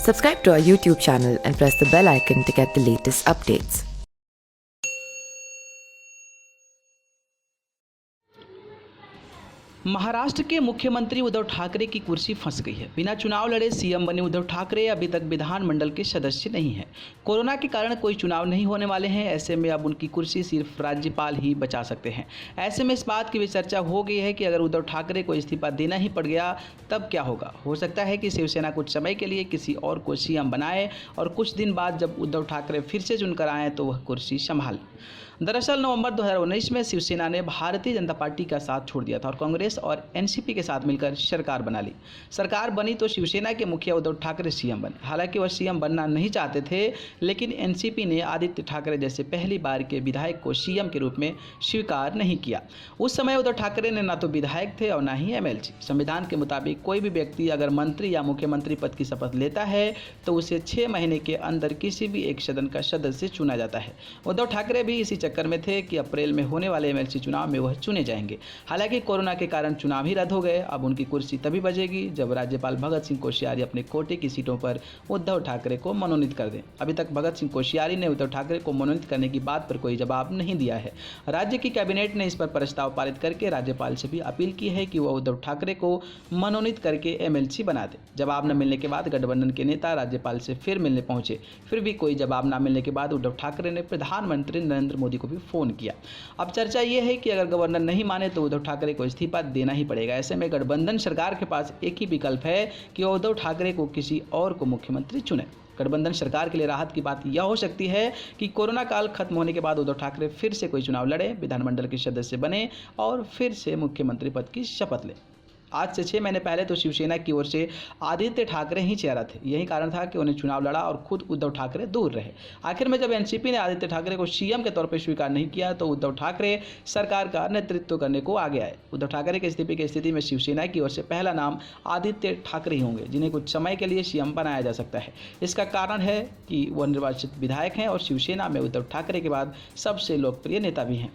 Subscribe to our YouTube channel and press the bell icon to get the latest updates. Maharashtra के मुख्यमंत्री उद्धव ठाकरे की कुर्सी फंस गई है। बिना चुनाव लड़े सीएम बने उद्धव ठाकरे अभी तक विधानमंडल के सदस्य नहीं हैं। कोरोना के कारण कोई चुनाव नहीं होने वाले हैं। ऐसे में अब उनकी कुर्सी सिर्फ राज्यपाल ही बचा सकते हैं। ऐसे में इस बात की भी चर्चा हो गई है कि अगर उद्धव ठाकरे को इस्तीफा देना ही पड़ गया तब क्या होगा। हो सकता है कि शिवसेना कुछ समय के लिए किसी और को सीएम बनाए और कुछ दिन बाद जब उद्धव ठाकरे फिर से चुनकर आए तो वह कुर्सी संभाले। दरअसल नवंबर 2019 में शिवसेना ने भारतीय जनता पार्टी का साथ छोड़ दिया था और कांग्रेस और एनसीपी के साथ मिलकर सरकार बना ली। सरकार बनी तो शिवसेना के मुखिया उद्धव ठाकरे सीएम बने। हालांकि वह सीएम बनना नहीं चाहते थे, लेकिन एनसीपी ने आदित्य ठाकरे जैसे पहली बार के विधायक को सीएम के रूप में स्वीकार नहीं किया। उस समय उद्धव ठाकरे ने न तो विधायक थे और न ही एमएलसी। संविधान के मुताबिक कोई भी व्यक्ति अगर मंत्री या मुख्यमंत्री पद की शपथ लेता है तो उसे 6 महीने के अंदर किसी भी एक सदन का सदस्य चुना जाता है। उद्धव ठाकरे भी इसी चक्कर में थे कि अप्रैल में होने वाले एमएलसी चुनाव में वह चुने जाएंगे। हालांकि कोरोना के कारण चुनाव ही रद्द हो गए। अब उनकी कुर्सी तभी बजेगी जब राज्यपाल भगत सिंह कोश्यारी अपने कोटे की सीटों पर उद्धव ठाकरे को मनोनीत कर दें। अभी तक भगत सिंह कोश्यारी ने उद्धव ठाकरे को मनोनीत करने की बात पर कोई जवाब नहीं दिया है। राज्य की कैबिनेट ने इस पर प्रस्ताव पारित करके राज्यपाल से भी अपील की है कि वह उद्धव ठाकरे को मनोनीत करके एमएलसी बना दे। जवाब न मिलने के बाद गठबंधन के नेता राज्यपाल से फिर मिलने पहुंचे। फिर भी कोई जवाब न मिलने के बाद उद्धव ठाकरे ने प्रधानमंत्री नरेंद्र मोदी को भी फोन किया। अब चर्चा यह है कि अगर गवर्नर नहीं माने तो उद्धव ठाकरे को इस्तीफा देना ही पड़ेगा। ऐसे में गठबंधन सरकार के पास एक ही विकल्प है कि उद्धव ठाकरे को किसी और को मुख्यमंत्री चुने। गठबंधन सरकार के लिए राहत की बात यह हो सकती है कि कोरोना काल खत्म होने के बाद उद्धव ठाकरे फिर से कोई चुनाव लड़े, विधानमंडल के सदस्य बने और फिर से मुख्यमंत्री पद की शपथ ले। आज से 6 महीने पहले तो शिवसेना की ओर से आदित्य ठाकरे ही चेहरा थे। यही कारण था कि उन्हें चुनाव लड़ा और खुद उद्धव ठाकरे दूर रहे। आखिर में जब एनसीपी ने आदित्य ठाकरे को सीएम के तौर पर स्वीकार नहीं किया तो उद्धव ठाकरे सरकार का नेतृत्व करने को आगे आए। उद्धव ठाकरे के इस्तीफे की स्थिति में शिवसेना की ओर से पहला नाम आदित्य ठाकरे ही होंगे, जिन्हें कुछ समय के लिए सीएम बनाया जा सकता है। इसका कारण है कि वह निर्वाचित विधायक हैं और शिवसेना में उद्धव ठाकरे के बाद सबसे लोकप्रिय नेता भी हैं।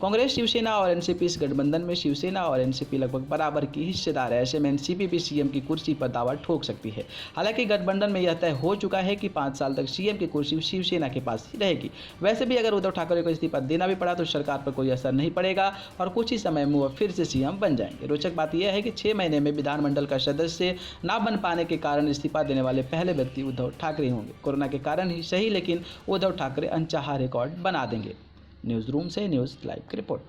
कांग्रेस, शिवसेना और एनसीपी इस गठबंधन में शिवसेना और एनसीपी लगभग बराबर की हिस्सेदार है। ऐसे में एनसीपी भी सीएम की कुर्सी पर दावा ठोक सकती है। हालांकि गठबंधन में यह तय हो चुका है कि 5 साल तक सीएम की कुर्सी शिवसेना के पास ही रहेगी। वैसे भी अगर उद्धव ठाकरे को इस्तीफा देना भी पड़ा तो सरकार पर कोई असर नहीं पड़ेगा और कुछ ही समय में वह फिर से सीएम बन जाएंगे। रोचक बात यह है कि 6 महीने में विधानमंडल का सदस्य न बन पाने के कारण इस्तीफा देने वाले पहले व्यक्ति उद्धव ठाकरे होंगे। कोरोना के कारण ही सही, लेकिन उद्धव ठाकरे अनचाहा रिकॉर्ड बना देंगे। न्यूज़ रूम से न्यूज़ लाइव की रिपोर्ट।